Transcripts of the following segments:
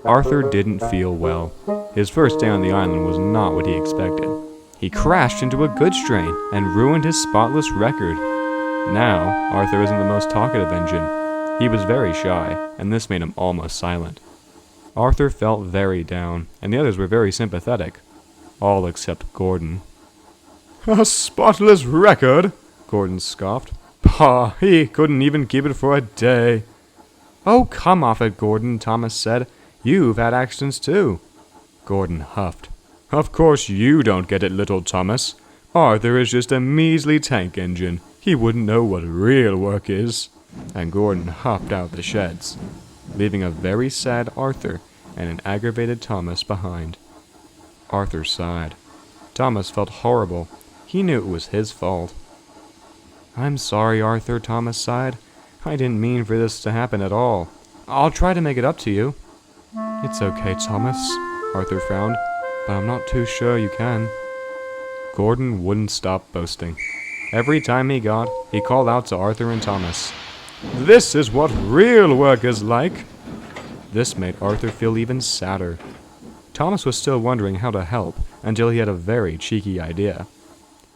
Arthur didn't feel well. His first day on the island was not what he expected. He crashed into a goods train and ruined his spotless record. Now, Arthur isn't the most talkative engine. He was very shy, and this made him almost silent. Arthur felt very down, and the others were very sympathetic. All except Gordon. "A spotless record?" Gordon scoffed. "Pah, he couldn't even keep it for a day." "Oh, come off it, Gordon," Thomas said. "You've had accidents too." Gordon huffed. "Of course you don't get it, little Thomas. Arthur is just a measly tank engine. He wouldn't know what real work is." And Gordon hopped out the sheds, leaving a very sad Arthur and an aggravated Thomas behind. Arthur sighed. Thomas felt horrible. He knew it was his fault. "I'm sorry, Arthur," Thomas sighed. "I didn't mean for this to happen at all. I'll try to make it up to you." "It's okay, Thomas," Arthur frowned, "but I'm not too sure you can." Gordon wouldn't stop boasting. Every time he called out to Arthur and Thomas, "This is what real work is like." This made Arthur feel even sadder. Thomas was still wondering how to help until he had a very cheeky idea.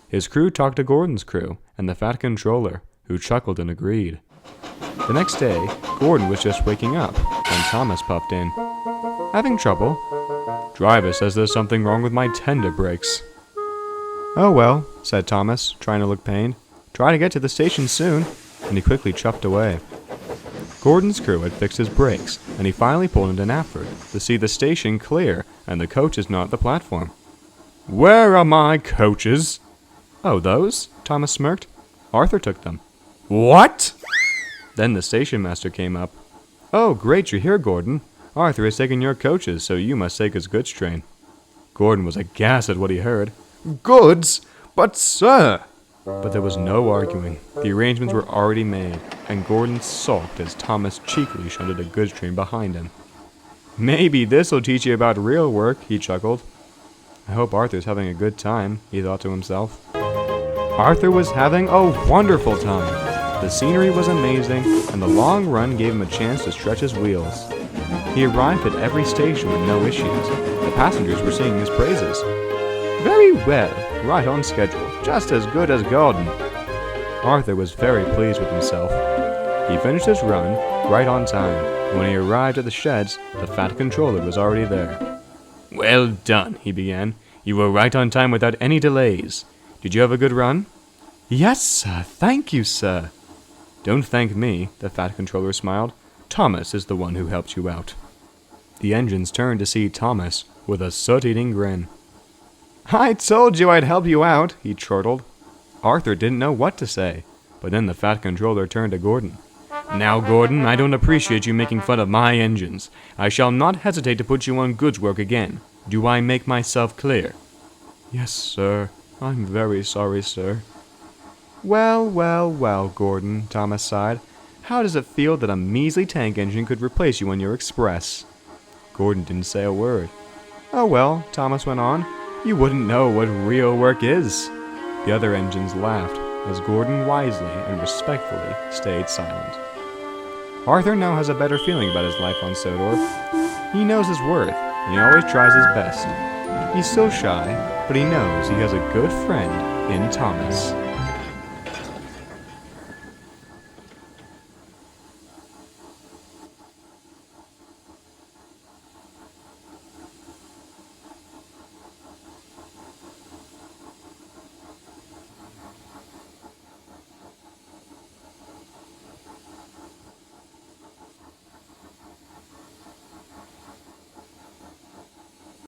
His crew talked to Gordon's crew and the fat controller, who chuckled and agreed. The next day, Gordon was just waking up when Thomas puffed in. "Having trouble?" "Driver says there's something wrong with my tender brakes." "Oh well," said Thomas, trying to look pained. "Try to get to the station soon," and he quickly chuffed away. Gordon's crew had fixed his brakes, and he finally pulled into Knapford to see the station clear and the coaches not at the platform. "Where are my coaches?" "Oh, those?" Thomas smirked. "Arthur took them." "What?" Then the station master came up. "Oh, great, you're here, Gordon. Arthur has taken your coaches, so you must take his goods train." Gordon was aghast at what he heard. "Goods? But, sir—" But there was no arguing. The arrangements were already made, and Gordon sulked as Thomas cheekily shunted a goods train behind him. "Maybe this'll teach you about real work," he chuckled. "I hope Arthur's having a good time," he thought to himself. Arthur was having a wonderful time. The scenery was amazing, and the long run gave him a chance to stretch his wheels. He arrived at every station with no issues. The passengers were singing his praises. "Very well, right on schedule, just as good as Gordon." Arthur was very pleased with himself. He finished his run right on time, and when he arrived at the sheds, the fat controller was already there. "Well done," he began. "You were right on time without any delays. Did you have a good run?" "Yes, sir. Thank you, sir." "Don't thank me," the fat controller smiled. "Thomas is the one who helped you out." The engines turned to see Thomas with a soot-eating grin. "I told you I'd help you out," he chortled. Arthur didn't know what to say, but then the fat controller turned to Gordon. "Now, Gordon, I don't appreciate you making fun of my engines. I shall not hesitate to put you on goods work again. Do I make myself clear?" "Yes, sir. I'm very sorry, sir." "Well, well, well, Gordon," Thomas sighed. "How does it feel that a measly tank engine could replace you on your express?" Gordon didn't say a word. "Oh well," Thomas went on, "you wouldn't know what real work is." The other engines laughed as Gordon wisely and respectfully stayed silent. Arthur now has a better feeling about his life on Sodor. He knows his worth, and he always tries his best. He's still shy, but he knows he has a good friend in Thomas.